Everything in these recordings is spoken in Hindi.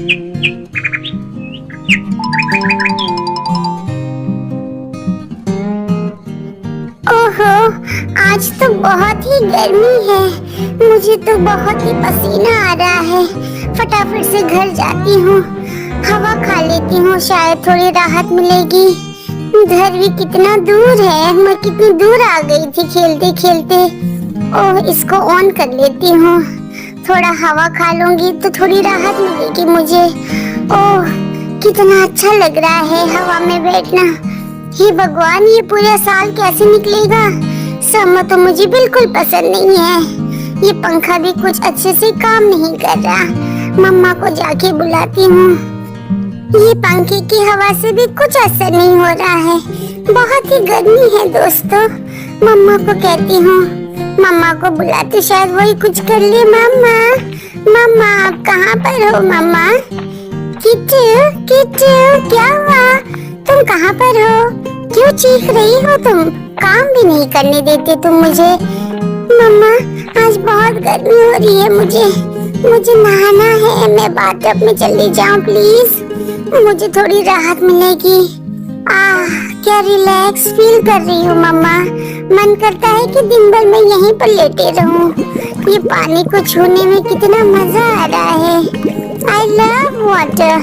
ओहो, आज तो बहुत ही गर्मी है। मुझे तो बहुत ही पसीना आ रहा है। फटाफट से घर जाती हूँ, हवा खा लेती हूँ, शायद थोड़ी राहत मिलेगी। घर भी कितना दूर है, मैं कितनी दूर आ गई थी खेलते खेलते। ओह, इसको ऑन कर लेती हूँ, थोड़ा हवा खा लूंगी तो थोड़ी राहत मिलेगी मुझे। ओह, कितना अच्छा लग रहा है हवा में बैठना। हे भगवान, ये पूरा साल कैसे निकलेगा? समर तो मुझे बिल्कुल पसंद नहीं है। ये पंखा भी कुछ अच्छे से काम नहीं कर रहा। मम्मा को जाके बुलाती हूँ। ये पंखे की हवा से भी कुछ असर नहीं हो रहा है। बहुत ही गर्मी है दोस्तों। मम्मा को कहती हूँ, मम्मा को बुलाती, शायद वही कुछ कर ले। मम्मा, मम्मा आप कहाँ पर हो? मम्मा, किट्टू, किट्टू, क्या हुआ? तुम कहाँ पर हो? क्यों चीख रही हो तुम? काम भी नहीं करने देते तुम मुझे। मम्मा, आज बहुत गर्मी हो रही है, मुझे नहाना है। मैं बाथटब में चली जाऊं प्लीज? मुझे थोड़ी राहत मिलेगी। क्या रिलैक्स फील कर रही हूँ मम्मा। मन करता है कि दिन भर मैं यहीं पर लेटे रहूं। ये पानी को छूने में कितना मजा आ रहा है। I love water।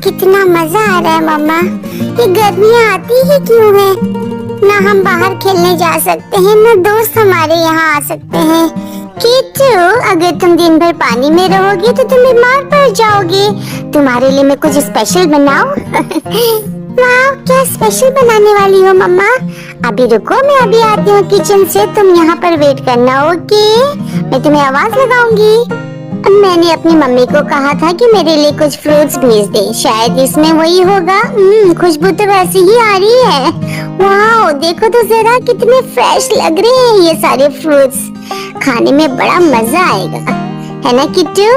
कितना मजा आ रहा है मम्मा। ये गर्मियाँ आती ही क्यों है? ना हम बाहर खेलने जा सकते हैं, ना दोस्त हमारे यहाँ आ सकते हैं। किट्टू, अगर तुम दिन भर पानी में रहोगे तो तुम बीमार पड़ जाओगे। तुम्हारे लिए मैं कुछ स्पेशल बनाऊं? वाह, क्या स्पेशल बनाने वाली हो मम्मा? अभी रुको, मैं अभी आती हूँ किचन से, तुम यहाँ पर वेट करना, ओके? मैं तुम्हें आवाज लगाऊंगी। मैंने अपनी मम्मी को कहा था कि मेरे लिए कुछ फ्रूट्स भेज दे, शायद इसमें वही होगा। खुशबू तो वैसी ही आ रही है। वाह, देखो तो जरा कितने फ्रेश लग रहे हैं ये सारे फ्रूट्स। खाने में बड़ा मजा आएगा, है ना किट्टू?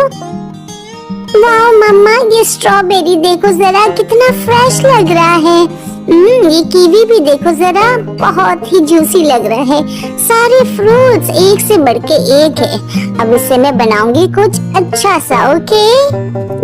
वाह मम्मा, ये स्ट्रॉबेरी देखो जरा कितना फ्रेश लग रहा है। ये कीवी भी देखो जरा, बहुत ही जूसी लग रहा है। सारे फ्रूट्स एक से बढ़ के एक है। अब इससे मैं बनाऊंगी कुछ अच्छा सा, ओके?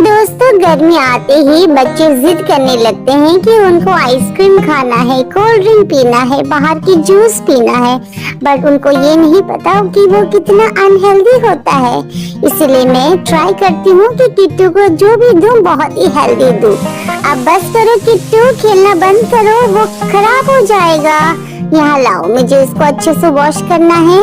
दोस्तों, गर्मी आते ही बच्चे जिद करने लगते हैं कि उनको आइसक्रीम खाना है, कोल्ड ड्रिंक पीना है, बाहर की जूस पीना है, बट उनको ये नहीं पता कि वो कितना अनहेल्दी होता है। इसलिए मैं ट्राई करती हूँ कि किट्टू को जो भी दूं बहुत ही हेल्दी दूं। अब बस करो किट्टू, खेलना बंद करो, वो खराब हो जाएगा। यहाँ लाओ, मुझे इसको अच्छे से वॉश करना है।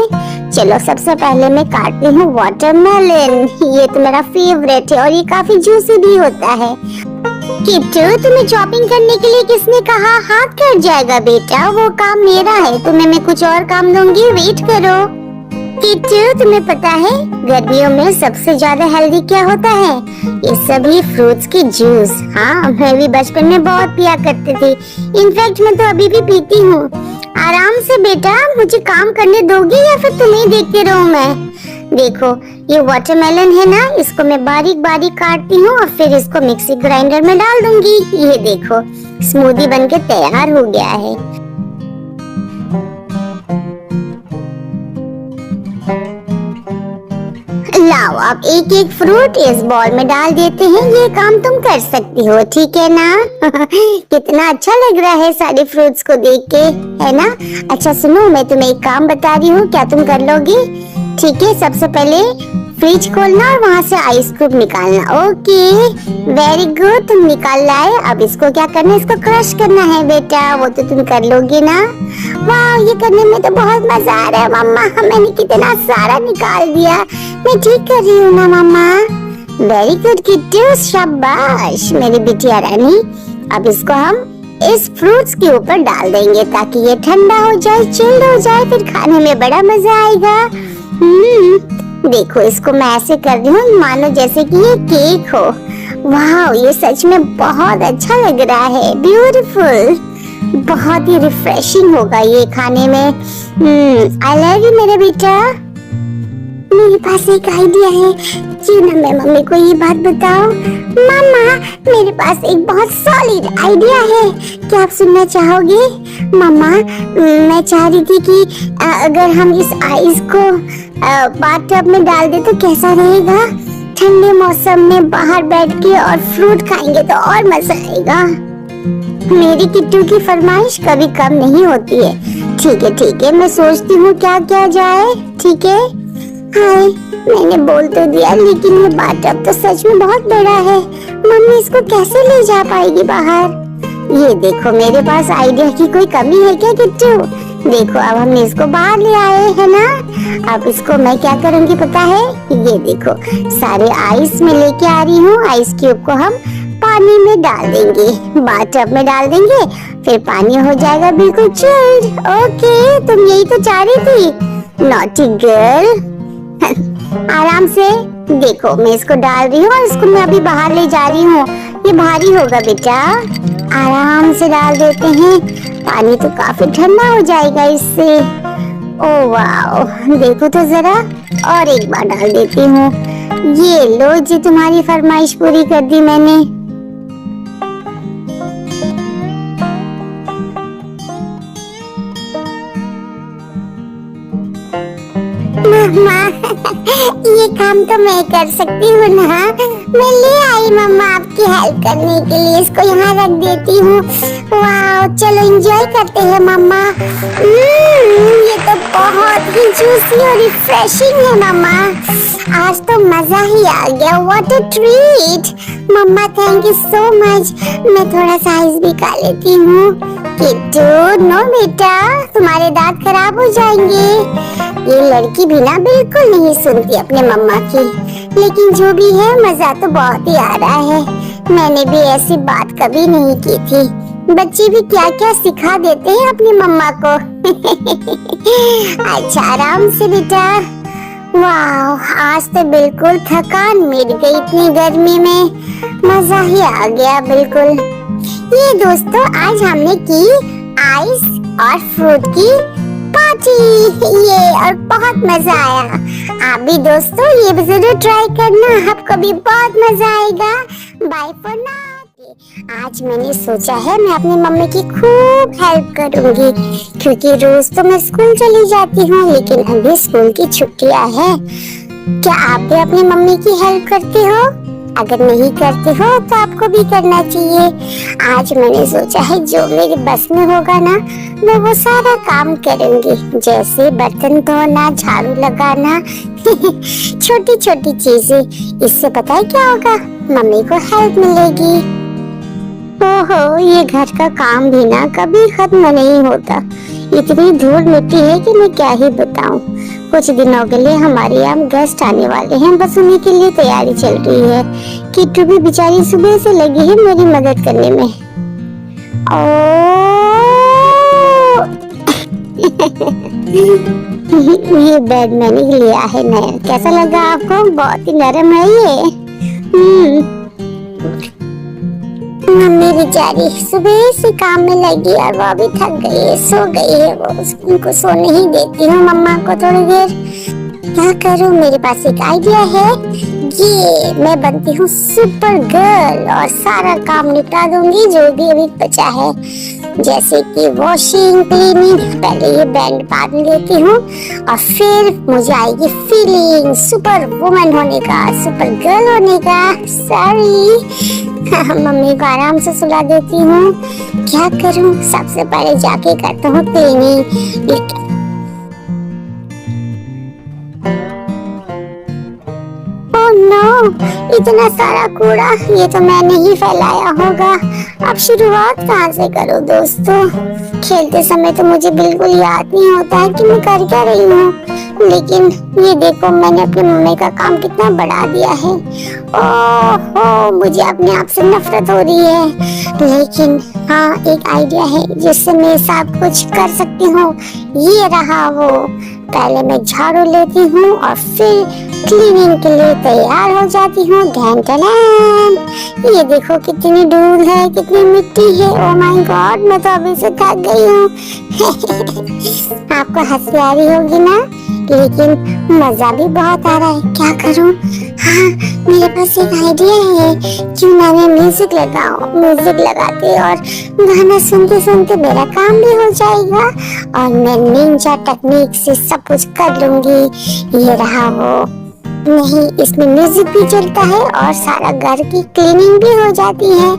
चलो, सबसे पहले मैं काटती हूँ वाटरमेलन। ये तो मेरा फेवरेट है और ये काफी जूसी भी होता है। किट्टू, तुम्हें चॉपिंग करने के लिए किसने कहा? हाथ कट जाएगा बेटा, वो काम मेरा है। तुम्हें मैं कुछ और काम दूंगी, वेट करो। किट्टू, तुम्हें पता है गर्मियों में सबसे ज्यादा हेल्दी क्या होता है? ये सभी फ्रूट्स की जूस। हाँ, मैं भी बचपन में बहुत पिया करती थी। इनफैक्ट मैं तो अभी भी पीती हूँ। आराम से बेटा, मुझे काम करने दोगी या फिर तुम्हें देखते रहूं मैं? देखो, ये वाटरमेलन है ना, इसको मैं बारीक बारीक काटती हूँ और फिर इसको मिक्सी ग्राइंडर में डाल दूंगी। ये देखो, स्मूदी बनके तैयार हो गया है। लाओ, अब एक एक फ्रूट इस बॉल में डाल देते हैं। ये काम तुम कर सकती हो, ठीक है ना? कितना अच्छा लग रहा है सारे फ्रूट्स को देख के, है ना? अच्छा सुनो, मैं तुम्हें एक काम बता रही हूँ, क्या तुम कर लोगी? ठीक है, सबसे पहले फ्रिज खोलना और वहाँ से आइस क्यूब निकालना। ओके, वेरी गुड, तुम निकाल लाए। अब इसको क्या करना है? इसको क्रश करना है बेटा, वो तो तुम कर लोगे ना? वाह, ये करने में तो बहुत मजा आ रहा है मम्मा। मैंने कितना सारा निकाल दिया। मैं ठीक कर रही हूँ ना मम्मा? वेरी गुड किट्टू, शाबाश मेरी बिटिया रानी। अब इसको हम इस फ्रूट्स के ऊपर डाल देंगे ताकि ये ठंडा हो जाए, चिल्ड हो जाए, फिर खाने में बड़ा मजा आएगा। देखो, इसको मैं ऐसे कर रही हूँ मानो जैसे कि ये केक हो। वाह, ये सच में बहुत अच्छा लग रहा है, ब्यूटीफुल, बहुत ही रिफ्रेशिंग होगा ये खाने में। आई लव यू मेरा बेटा। मेरे पास एक आइडिया है, क्यों ना मैं मम्मी को ये बात बताऊं? मम्मा, मेरे पास एक बहुत सॉलिड आइडिया है, क्या आप सुनना चाहोगे? मम्मा, मैं चाह रही थी कि अगर हम इस आइस को बाथटब में डाल दे तो कैसा रहेगा? ठंडे मौसम में बाहर बैठ के और फ्रूट खाएंगे तो और मजा आएगा। मेरी किट्टू की फरमाइश कभी कम नहीं होती है। ठीक है, मैं सोचती हूँ क्या किया जाए। ठीक है, हाय, मैंने बोल तो दिया, लेकिन ये बाथटब तो सच में बहुत बड़ा है। मम्मी इसको कैसे ले जा पाएगी बाहर? ये देखो, मेरे पास आइडिया की कोई कमी है क्या किट्टू? देखो, अब हम इसको बाहर ले आए है ना। अब इसको मैं क्या करूँगी पता है? ये देखो, सारे आइस में लेके आ रही हूँ। आइस क्यूब को हम पानी में डाल देंगे, बाथटब में डाल देंगे, फिर पानी हो जाएगा बिल्कुल चिल्ड। ओके, तुम यही तो चाह रही थी, नॉटी गर्ल। आराम से देखो, मैं इसको डाल रही हूँ और इसको मैं अभी बाहर ले जा रही हूँ। ये भारी होगा बेटा, आराम से डाल देते हैं। पानी तो काफी ठंडा हो जाएगा इससे। ओह वाओ, देखो तो जरा, और एक बार डाल देती हूँ। ये लो जी, तुम्हारी फरमाइश पूरी कर दी मैंने। मम्मा, ये काम तो मैं कर सकती हूँ ना। मैं ले आई मम्मा आपकी हेल्प करने के लिए। इसको यहाँ रख देती हूँ। वाह, चलो एंजॉय करते हैं मम्मा। ये तो बहुत ही जूसी और रिफ्रेशिंग है मम्मा। आज तो मजा ही आ गया। What a treat mama, thank you so much. मैं थोड़ा सा आइस भी खा लेती हूँ। किट्टू, नो बेटा, तुम्हारे दांत खराब हो जाएंगे। ये लड़की भी ना बिल्कुल नहीं सुनती अपने मम्मा की। लेकिन जो भी है, मजा तो बहुत ही आ रहा है। मैंने भी ऐसी बात कभी नहीं की थी। बच्चे भी क्या क्या सिखा देते हैं अपनी मम्मा को। अच्छा, आराम से बेटा। वाह, आज तो बिल्कुल थकान मिट गई इतनी गर्मी में। मजा ही आ गया बिल्कुल। ये दोस्तों, आज हमने की आइस और फ्रूट की पार्टी। ये और बहुत मजा आया। आप भी दोस्तों ये जरूर ट्राई करना, आपको भी बहुत मजा आएगा। Bye for now. आज मैंने सोचा है मैं अपनी मम्मी की खूब हेल्प करूंगी, क्योंकि रोज तो मैं स्कूल चली जाती हूँ, लेकिन अभी स्कूल की छुट्टियां हैं। क्या आप भी अपनी मम्मी की हेल्प करते हो? अगर नहीं करते हो तो आपको भी करना चाहिए। आज मैंने सोचा है जो मेरे बस में होगा ना, मैं वो सारा काम करूंगी, जैसे बर्तन धोना, झाड़ू लगाना, छोटी छोटी चीजें। इससे पता है क्या होगा, मम्मी को हेल्प मिलेगी। ओहो, ये घर का काम भी ना कभी खत्म नहीं होता। इतनी धूल मिट्टी है कि मैं क्या ही बताऊं। कुछ दिनों के लिए हमारे यहाँ गेस्ट आने वाले हैं, बस उन्हीं के लिए तैयारी चल रही है। किट्टू भी बेचारी सुबह से लगी है मेरी मदद करने में। ये बेड मैंने लिया है नया। कैसा लगा आपको? बहुत ही नरम है ये। मम्मी बेचारी सुबह से काम में लगी और वो अभी थक गई है, सो गई है। वो उनको सोने ही देती हूँ मम्मा को थोड़ी देर। क्या करूँ, मेरे पास एक आइडिया है। ये मैं बनती हूँ सुपर गर्ल और सारा काम निपटा दूंगी जो भी अभी बचा है, जैसे कि वॉशिंग, क्लीनिंग। पहले ये बैंड बांध लेती हूँ और फिर मुझे आएगी फीलिंग सुपर वुमन होने का, सुपर गर्ल होने का। सॉरी, मम्मी को आराम से सुला देती हूँ। क्या करूँ, सबसे पहले जाके करता हूँ क्लीनिंग। नो, इतना सारा कूड़ा, ये तो मैंने ही फैलाया होगा। अब शुरुआत कहाँ से करूँ दोस्तों? खेलते समय तो मुझे बिल्कुल याद नहीं होता है कि मैं कर क्या रही हूँ, लेकिन ये देखो मैंने अपनी मम्मी का काम कितना बढ़ा दिया है। ओह, मुझे अपने आप से नफरत हो रही है। लेकिन हाँ, एक आइडिया है जिससे मैं सब कुछ कर सकती हूँ। ये रहा वो। पहले मैं झाड़ू लेती हूँ और फिर क्लीनिंग के लिए तैयार हो जाती हूँ। ये देखो कितनी धूल है, कितनी मिट्टी है। ओह माय गॉड, मैं तो अभी से थक गई हूँ। आपको हंसी आ रही होगी ना, लेकिन मजा भी बहुत आ रहा है। क्या करूँ? हाँ, मेरे पास एक आइडिया है। क्यों ना मैं म्यूजिक लगाऊं? म्यूजिक लगाते और गाना सुनते सुनते मेरा काम भी हो जाएगा और मैं निंजा टेक्निक से सब कुछ कर लूंगी। ये रहा वो। नहीं, इसमें म्यूजिक भी चलता है और सारा घर की क्लीनिंग भी हो जाती है।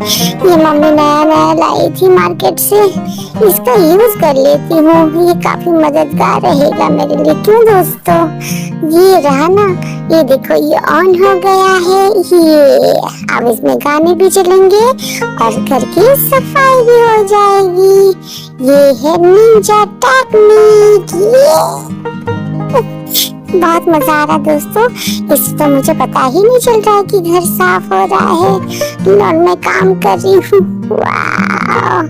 ये मम्मी नया नया लाई थी मार्केट से, इसका यूज कर लेती हूँ, ये काफी मददगार रहेगा मेरे लिए। क्यों दोस्तों, ये रहा ना, ये देखो ये ऑन हो गया है। ये अब इसमें गाने भी चलेंगे और घर की सफाई भी हो जाएगी। ये है निंजा टेक्निक। बहुत मजा आ रहा दोस्तों, इससे तो मुझे पता ही नहीं चल रहा है कि घर साफ हो रहा है और मैं काम कर रही हूँ। वाह,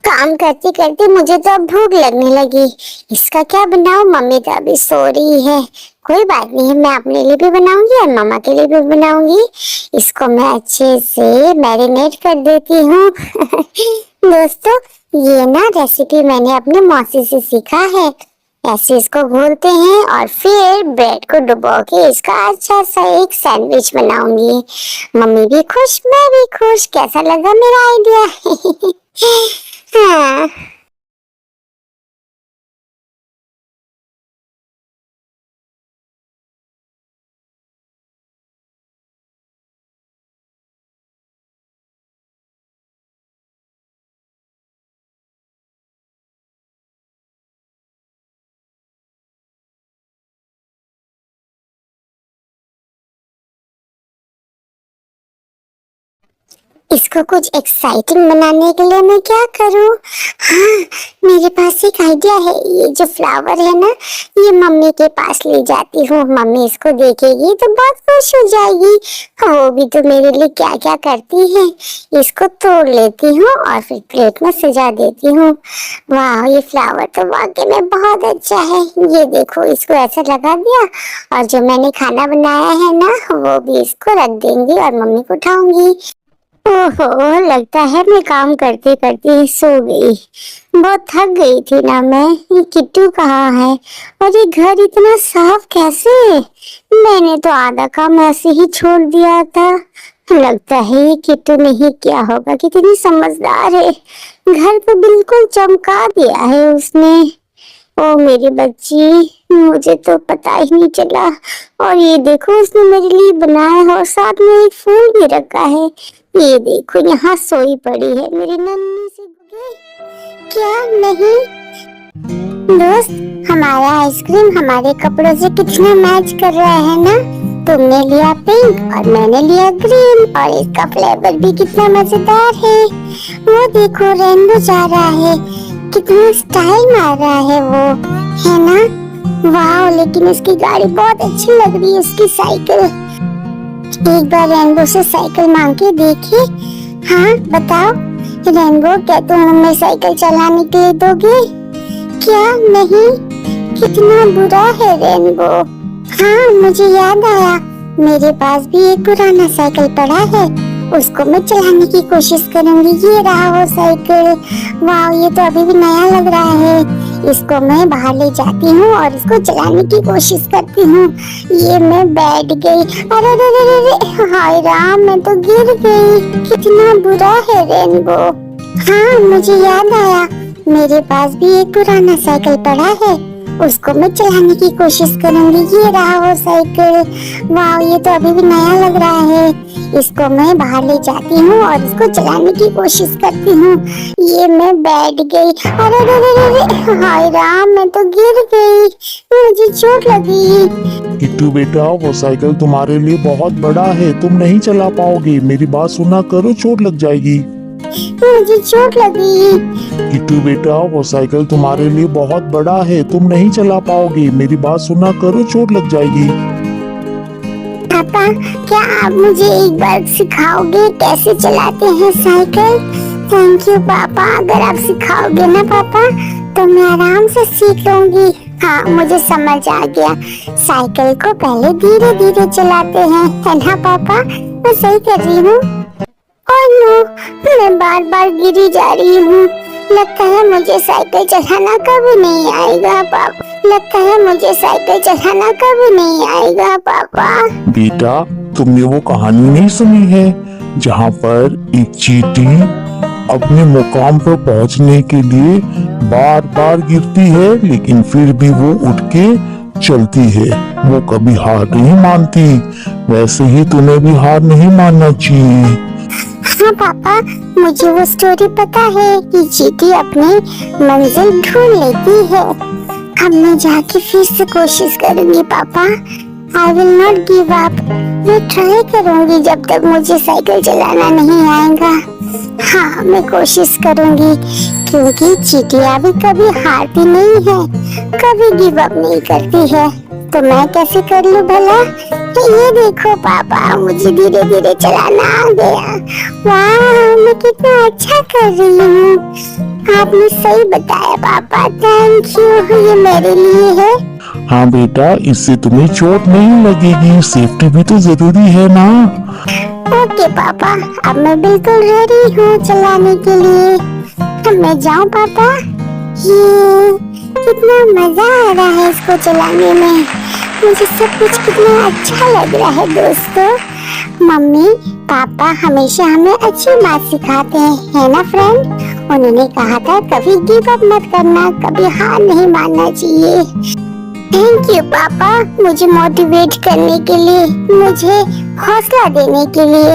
काम करते करते मुझे तो अब भूख लगने लगी। इसका क्या बनाऊं, मम्मी तो अभी सो रही है। कोई बात नहीं है, मैं अपने लिए भी बनाऊंगी और मामा के लिए भी बनाऊंगी। इसको मैं अच्छे से मैरिनेट कर देती हूँ। दोस्तों, ये ना रेसिपी मैंने अपने मौसी से सीखा है। ऐसे इसको घोलते हैं और फिर ब्रेड को डुबो के इसका अच्छा सा एक सैंडविच बनाऊंगी। मम्मी भी खुश, मैं भी खुश। कैसा लगा मेरा आइडिया? हाँ। इसको कुछ एक्साइटिंग बनाने के लिए मैं क्या करूं? हाँ, मेरे पास एक आइडिया है। ये जो फ्लावर है ना, ये मम्मी के पास ले जाती हूँ। मम्मी इसको देखेगी तो बहुत खुश हो जाएगी। वो भी तो मेरे लिए क्या क्या करती है। इसको तोड़ लेती हूँ और फिर प्लेट में सजा देती हूँ। वाह, ये फ्लावर तो वाकई में बहुत अच्छा है। ये देखो, इसको ऐसा लगा दिया और जो मैंने खाना बनाया है ना, वो भी इसको रख देंगी और मम्मी को उठाऊंगी। ओहो, लगता है मैं काम करते करते ही सो गई। बहुत थक गई थी ना मैं। ये किट्टू कहाँ है और ये घर इतना साफ कैसे? मैंने तो आधा काम ऐसे ही छोड़ दिया था। लगता है ये किट्टू ने ही किया होगा, कितनी समझदार है। घर तो बिल्कुल चमका दिया है उसने। ओ मेरी बच्ची, मुझे तो पता ही नहीं चला। और ये देखो, उसने मेरे लिए बनाया है और साथ में एक फूल भी रखा है। ये देखो, यहाँ सोई पड़ी है मेरी नन्ही सी गुड्डी। क्या नहीं दोस्त, हमारा आइसक्रीम हमारे कपड़ों से कितना मैच कर रहा है ना। तुमने लिया पिंक और मैंने लिया ग्रीन और इसका फ्लेवर भी कितना मजेदार है। वो देखो, रेनबो जा रहा है, कितना स्टाइल मार रहा है वो, है ना? वाह, लेकिन इसकी गाड़ी बहुत अच्छी लग रही है, उसकी साइकिल। एक बार रेनबो से साइकिल मांग के देखिए। हाँ बताओ रेनबो, क्या तुम हमें साइकिल चलाने के लिए दोगे? क्या नहीं? कितना बुरा है रेनबो। हाँ, मुझे याद आया, मेरे पास भी एक पुराना साइकिल पड़ा है, उसको मैं चलाने की कोशिश करूंगी। ये रहा वो साइकिल। वाह, ये तो अभी भी नया लग रहा है। इसको मैं बाहर ले जाती हूँ और इसको चलाने की कोशिश करती हूँ। ये मैं बैठ गई। अरे अरे अरे अरे, हाय राम, मैं तो गिर गई। कितना बुरा है रेनबो। हाँ, मुझे याद आया, मेरे पास भी एक पुराना साइकिल पड़ा है, उसको मैं चलाने की कोशिश करूंगी। ये रहा वो साइकिल। वाह, ये तो अभी भी नया लग रहा है। इसको मैं बाहर ले जाती हूँ और इसको चलाने की कोशिश करती हूँ। ये मैं बैठ गई। अरे अरे अरे अरे, हाय राम, मैं तो गिर गई, मुझे चोट लगी। किट्टू बेटा, वो साइकिल तुम्हारे लिए बहुत बड़ा है, तुम नहीं चला पाओगे। मेरी बात सुना करो, चोट लग जाएगी। मुझे चोट लगी। किट्टू बेटा, वो साइकिल तुम्हारे लिए बहुत बड़ा है, तुम नहीं चला पाओगे। मेरी बात सुना करो, चोट लग जाएगी। पापा, क्या आप मुझे एक बार सिखाओगे कैसे चलाते हैं साइकिल? थैंक यू पापा, अगर आप सिखाओगे ना पापा तो मैं आराम से सीख लूंगी। हाँ, मुझे समझ आ गया। साइकिल को पहले धीरे धीरे चलाते हैं, है ना पापा? मैं सही कर रही हूँ? ओह नो, मैं बार बार गिरी जा रही हूँ। लगता है मुझे साइकिल चलाना कभी नहीं आएगा पापा। लगता है मुझे साइकिल चलाना कभी नहीं आएगा पापा। बेटा, तुमने वो कहानी नहीं सुनी है जहाँ पर एक चींटी अपने मुकाम पर पहुँचने के लिए बार बार गिरती है, लेकिन फिर भी वो उठ के चलती है। वो कभी हार नहीं मानती। वैसे ही तुम्हें भी हार नहीं मानना चाहिए। हाँ पापा, मुझे वो स्टोरी पता है कि चींटी अपनी मंजिल ढूंढ लेती है। अब मैं जाके फिर से कोशिश करूंगी पापा। I will not give up. मैं ट्राई करूंगी जब तक मुझे साइकिल चलाना नहीं आएगा। हाँ, मैं कोशिश करूंगी, क्योंकि चींटियां भी कभी हारती नहीं है, कभी गिव अप नहीं करती है। तो मैं कैसे कर लूं भला? ये देखो पापा, मुझे धीरे धीरे चलाना आ गया। वाह, मैं कितना अच्छा कर रही हूँ। आपने सही बताया पापा, थैंक यू। ये मेरे लिए है। हाँ बेटा, इससे तुम्हें चोट नहीं लगेगी। सेफ्टी भी तो जरूरी है ना। ओके पापा, अब मैं बिल्कुल रेडी हूँ चलाने के लिए। अब मैं जाऊँ पापा? ये कितना मजा आ रहा है इसको चलाने में। मुझे सब कुछ कितना अच्छा लग रहा है दोस्तों। मम्मी पापा हमेशा हमें अच्छी बात सिखाते हैं, है ना फ्रेंड? उन्होंने कहा था कभी गिव अप मत करना, कभी हार नहीं मानना चाहिए। थैंक यू पापा, मुझे मोटिवेट करने के लिए, मुझे हौसला देने के लिए।